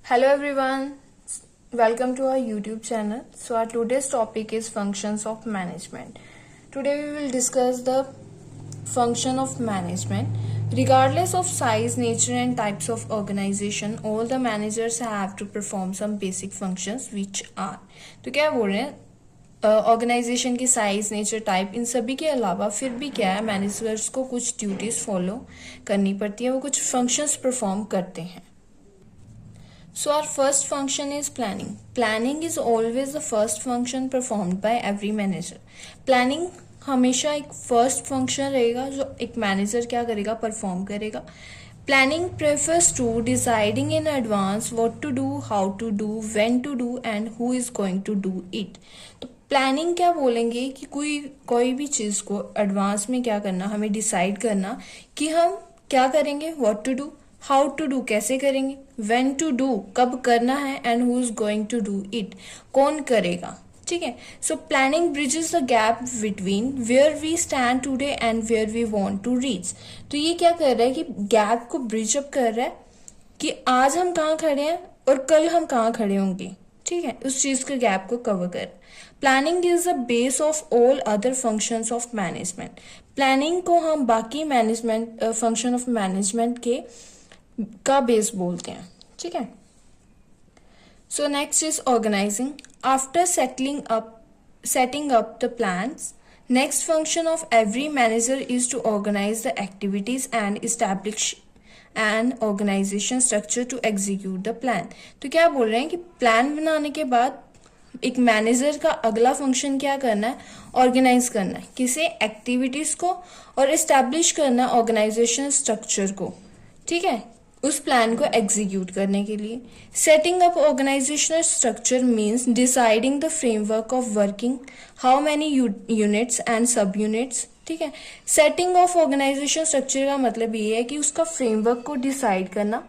Hello everyone, welcome to our YouTube channel. So our today's topic is functions of management. Today we will discuss the function of management. Regardless of size, nature and types of organization, all the managers have to perform some basic functions which are. तो क्या बोल रहे हैं organisation की size nature type in सभी के अलावा फिर भी क्या है मैनेजर्स को कुछ ड्यूटीज फॉलो करनी पड़ती है, वो कुछ फंक्शंस परफॉर्म करते हैं. So our first function is planning. Planning is always the first function performed by every manager. Planning हमेशा एक फर्स्ट फंक्शन रहेगा जो एक मैनेजर क्या करेगा, परफॉर्म करेगा. Planning prefers to deciding in advance what to do, how to do, when to do and who is going to do it. तो planning क्या बोलेंगे कि कोई भी चीज को एडवांस में क्या करना, हमें डिसाइड करना कि हम क्या करेंगे, what to do, how to do कैसे करेंगे, व्हेन टू डू कब करना है, and who is going to do it कौन करेगा. ठीक है. So planning bridges the gap between where we stand today and where we want to reach. तो ये क्या कर रहा है कि गैप को ब्रिज अप कर रहा है कि आज हम कहाँ खड़े हैं और कल हम कहाँ खड़े होंगे. ठीक है, उस चीज के गैप को कवर कर. Planning is the base of all other functions of management. Planning को हम बाकी मैनेजमेंट फंक्शन ऑफ मैनेजमेंट के का बेस बोलते हैं. ठीक है. So next is organising. After setting up the plans, next function of every manager is to organize the activities and establish an organization structure to execute the plan. तो क्या बोल रहे हैं कि प्लान बनाने के बाद एक मैनेजर का अगला फंक्शन क्या करना है, ऑर्गेनाइज करना है किसी एक्टिविटीज को और एस्टैब्लिश करना ऑर्गेनाइजेशन स्ट्रक्चर को. ठीक है, उस प्लान को एग्जीक्यूट करने के लिए. Setting up organisational structure means deciding the framework of working, how many units and sub units. ठीक है. सेटिंग ऑफ ऑर्गेनाइजेशन स्ट्रक्चर का मतलब ये है कि उसका फ्रेमवर्क को डिसाइड करना.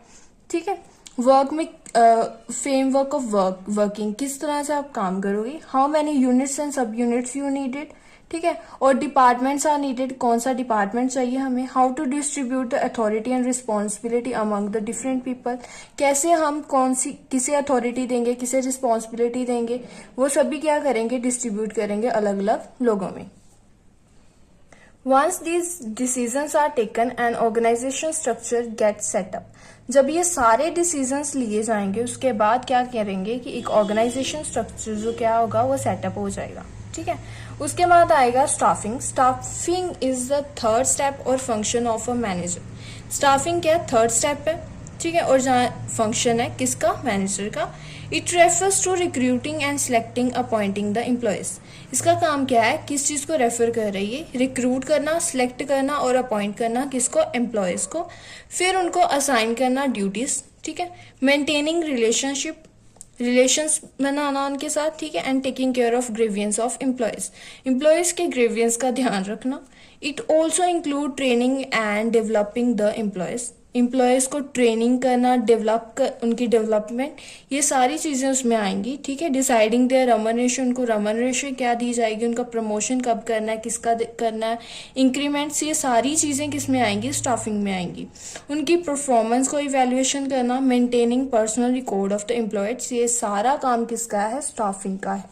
ठीक है. वर्क में फ्रेमवर्क ऑफ वर्किंग किस तरह से आप काम करोगे, how many units and sub units you needed. ठीक है. और डिपार्टमेंट्स आर नीडेड, कौन सा डिपार्टमेंट चाहिए हमें, how to distribute the authority and responsibility among the different people. कैसे हम किसे अथॉरिटी देंगे, किसे रिस्पॉन्सिबिलिटी देंगे, वो सभी क्या करेंगे, डिस्ट्रीब्यूट करेंगे अलग अलग लोगों में. Once these decisions are taken, an organization structure gets set up. जब ये सारे डिसीजंस लिए जाएंगे उसके बाद क्या करेंगे कि एक ऑर्गेनाइजेशन स्ट्रक्चर जो क्या होगा वो सेटअप हो जाएगा. ठीक है. उसके बाद आएगा staffing. Staffing is the third step और function of a manager. Staffing क्या थर्ड स्टेप है. ठीक है. और जहाँ फंक्शन है किसका, मैनेजर का. It refers to recruiting and selecting appointing the employees. इसका काम क्या है, किस चीज को रेफर कर रही है, रिक्रूट करना, सिलेक्ट करना और अपॉइंट करना किसको, एम्प्लॉयज को. फिर उनको असाइन करना ड्यूटीज. ठीक है. मेंटेनिंग रिलेशंस बनाना उनके साथ. ठीक है. And taking care of grievance of employees के ग्रीवियंस का ध्यान रखना. It also include training and developing the employees को ट्रेनिंग करना, उनकी डेवलपमेंट, ये सारी चीजें उसमें आएंगी. ठीक है. डिसाइडिंग देयर रेम्यूनरेशन, उनको रेम्यूनरेशन क्या दी जाएगी, उनका प्रमोशन कब करना है, किसका करना है, इंक्रीमेंट्स, ये सारी चीजें किस में आएंगी, स्टाफिंग में आएंगी. उनकी परफॉर्मेंस को इवेल्युएशन करना, maintaining personal record of the employees, ये सारा काम किसका है, स्टाफिंग का है.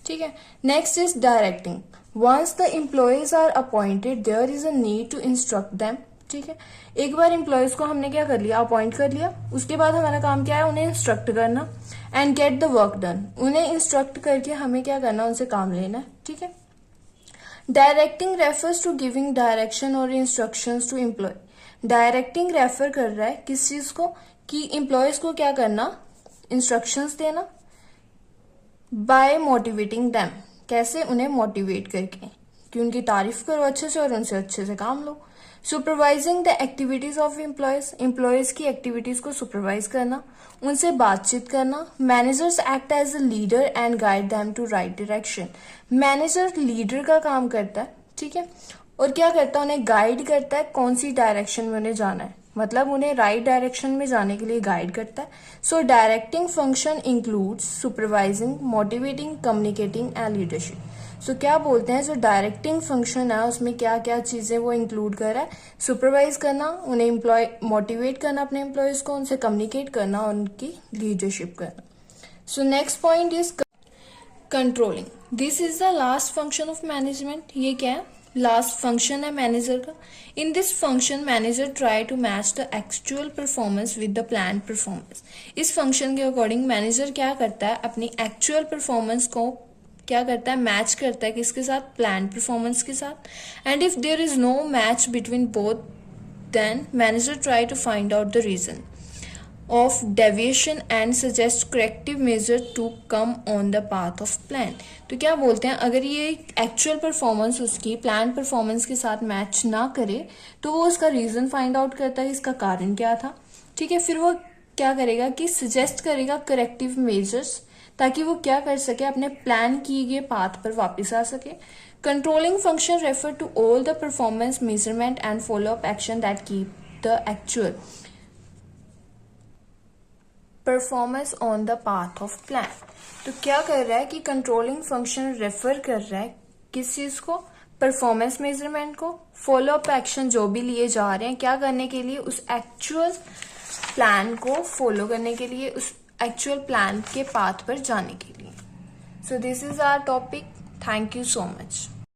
ठीक है. Next is directing. Once the employees are appointed there is a need to instruct them. ठीक है. एक बार एम्प्लॉयज को हमने क्या कर लिया, अपॉइंट कर लिया, उसके बाद हमारा काम क्या है, उन्हें इंस्ट्रक्ट करना and get the work done. उन्हें इंस्ट्रक्ट करके हमें क्या करना, उनसे काम लेना है. ठीक है. Directing refers to giving direction और instructions to employ. Directing refer कर रहा है किस चीज को, कि एम्प्लॉयज को क्या करना, इंस्ट्रक्शंस देना. बाय मोटिवेटिंग दैम, कैसे, उन्हें मोटिवेट करके कि उनकी तारीफ करो अच्छे से और उनसे अच्छे से काम लो. Supervising the activities of employees की एक्टिविटीज को सुपरवाइज करना, उनसे बातचीत करना. Managers act as a leader and guide them to right direction. Manager leader का काम करता है. ठीक है. और क्या करता है, उन्हें गाइड करता है कौन सी डायरेक्शन में उन्हें जाना है, मतलब उन्हें राइट डायरेक्शन में जाने के लिए गाइड करता है. So directing function includes supervising, motivating, communicating and leadership. So क्या बोलते हैं, जो डायरेक्टिंग फंक्शन है उसमें क्या क्या चीजें वो इंक्लूड कर रहा है, सुपरवाइज करना, उन्हें एम्प्लॉय मोटिवेट करना, अपने एम्प्लॉयज को, उनसे कम्युनिकेट करना और उनकी लीडरशिप करना. So next point is controlling. This is the last function of management. ये क्या है, लास्ट फंक्शन है मैनेजर का. In this function manager try to match the actual performance with the plan performance. इस फंक्शन के अकॉर्डिंग मैनेजर क्या करता है, अपनी एक्चुअल परफॉर्मेंस को क्या करता है, मैच करता है किसके साथ, प्लान परफॉर्मेंस के साथ. And if there is no match between both, then manager try to find out the reason of deviation and suggest corrective measure to come on the path of plan. तो क्या बोलते हैं, अगर ये actual performance उसकी plan performance के साथ match ना करे तो वो उसका रीजन फाइंड आउट करता है, इसका कारण क्या था. ठीक है, फिर वो क्या करेगा कि सजेस्ट करेगा करेक्टिव मेजर्स, ताकि वो क्या कर सके, अपने प्लान किए गए पाथ पर वापस आ सके. Controlling function refer to all the performance measurement and follow up action that keep the actual performance on the path of plan. तो क्या कर रहा है कि कंट्रोलिंग फंक्शन रेफर कर रहा है किस चीज को, परफॉर्मेंस मेजरमेंट को, फॉलो अप एक्शन जो भी लिए जा रहे हैं क्या करने के लिए, उस एक्चुअल प्लान को फॉलो करने के लिए, उस एक्चुअल प्लान के पाथ पर जाने के लिए. So this is our topic. Thank you so much.